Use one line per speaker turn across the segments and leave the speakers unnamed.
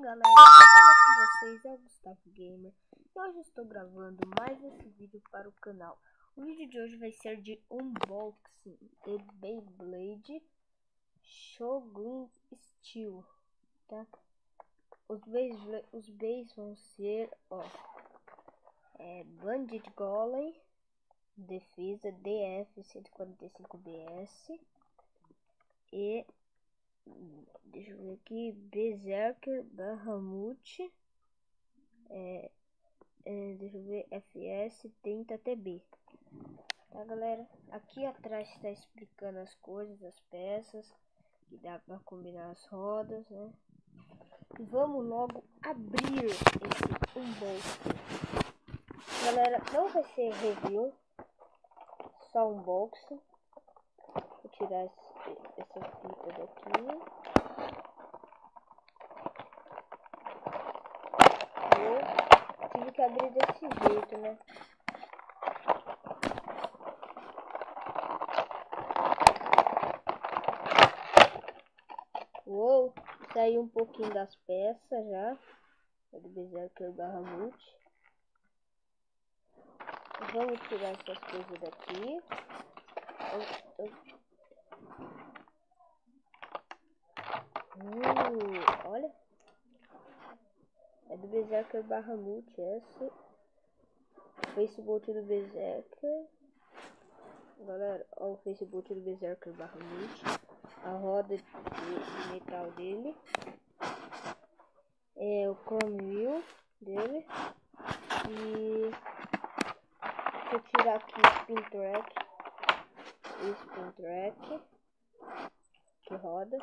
galera, fala com vocês, é o Gustavo Gamer e hoje estou gravando mais esse vídeo para o canal. O vídeo de hoje vai ser de unboxing de Beyblade Shogun Steel, tá? Os bays vão ser, Bandit Golem, defesa DF 145BS e deixa eu ver aqui, Berserker Bahamut, deixa eu ver, FS 30TB, tá galera? Aqui atrás está explicando as coisas, as peças, que dá para combinar as rodas, né? E vamos logo abrir esse unboxing. Galera, não vai ser review, só unboxing. Vou tirar essa fita daqui. Eu tive que abrir desse jeito, né? Uou, saiu um pouquinho das peças já. É do Berserker Bahamut. Vamos tirar essas coisas daqui. Olha. É do Berserker Bahamut essa. O Facebook do Berserker. Galera, ó, o Facebook do Berserker Bahamut. A roda de metal dele. É o Chrome Wheel dele. E deixa eu tirar aqui o Spin Track que roda.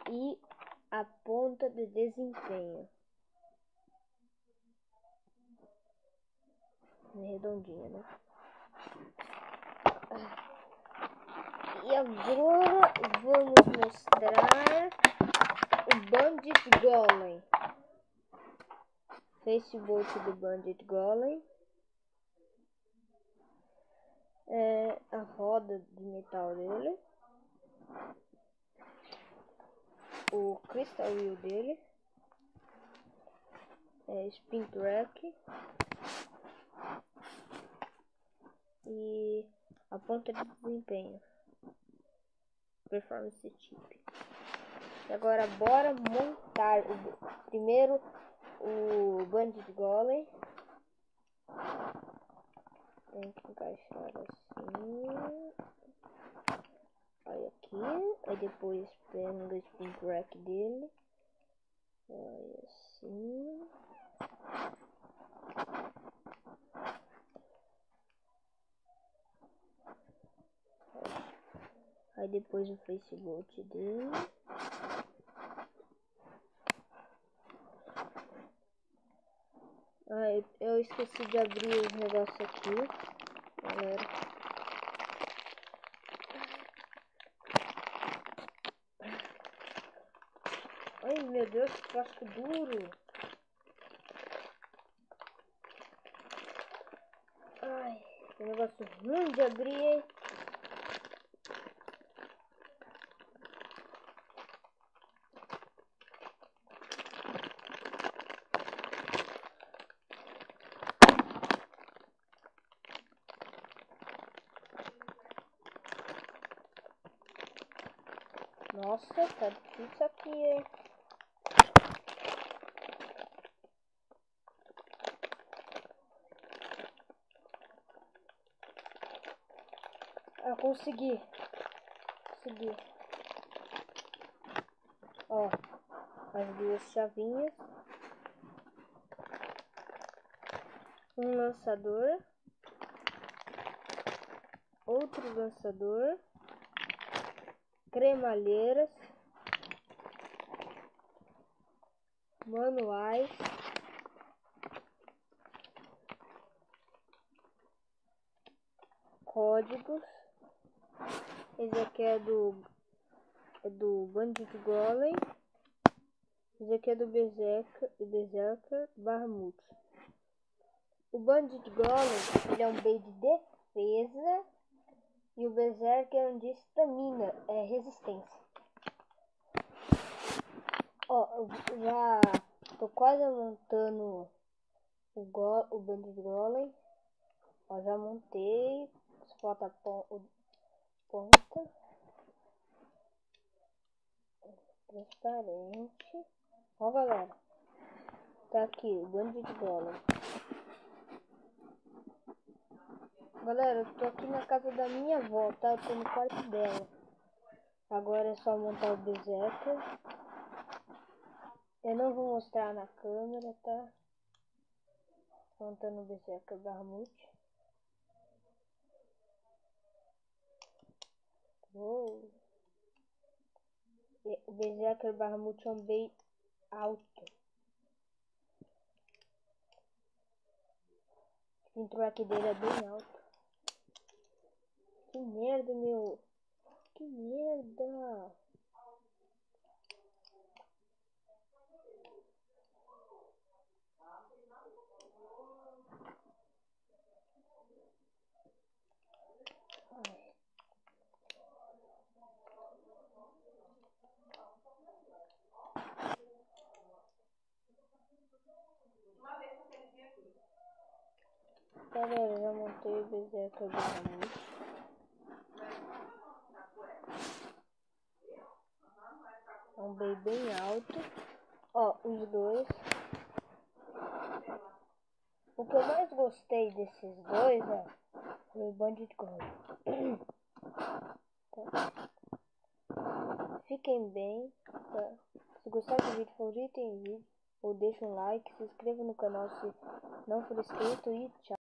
E a ponta de desempenho. Redondinha, né? E agora vamos mostrar o Bandit Golem. Facebook do Bandit Golem. A roda de metal dele. O Crystal Wheel dele. Spin Track. E a ponta de desempenho. Performance Chip. E agora bora montar primeiro o Bandit Golem. Tem que encaixar assim. Olha aqui. Aí depois pega o Spin Track dele. Olha assim. Aí depois o Facebook dele. Eu esqueci de abrir os negócios aqui, galera. Ai meu Deus, que plástico duro. Ai, que negócio ruim de abrir, hein? Nossa, tá difícil aqui, hein? Ah, consegui. Ó, as duas chavinhas. Um lançador. Outro lançador. Cremalheiras. Manuais. Códigos. Esse aqui é do Bandit Golem. Esse aqui é do Berserker Bahamut. O Bandit Golem, ele é um bey de defesa. E o Berserker é um de estamina, resistência. já tô quase montando o Bandit Golem. Ó, já montei. Falta a ponta. Transparente. Ó, galera. Tá aqui o Bandit Golem. Galera, eu tô aqui na casa da minha avó, tá? Eu tô no quarto dela. Agora é só montar o Berserker. Eu não vou mostrar na câmera, tá? Montando o Berserker Bahamut. Uou. O Berserker Bahamut é um bem alto. O intro dele é bem alto. Que merda, meu. Que merda. Galera, já montei o Berserker Bahamut. É um bem alto. Ó, os dois. O que eu mais gostei desses dois foi o Bandit Golem. Tá. Fiquem bem. Tá. Se gostaram do vídeo, favoritem o vídeo. Ou deixa um like, se inscreva no canal se não for inscrito e tchau.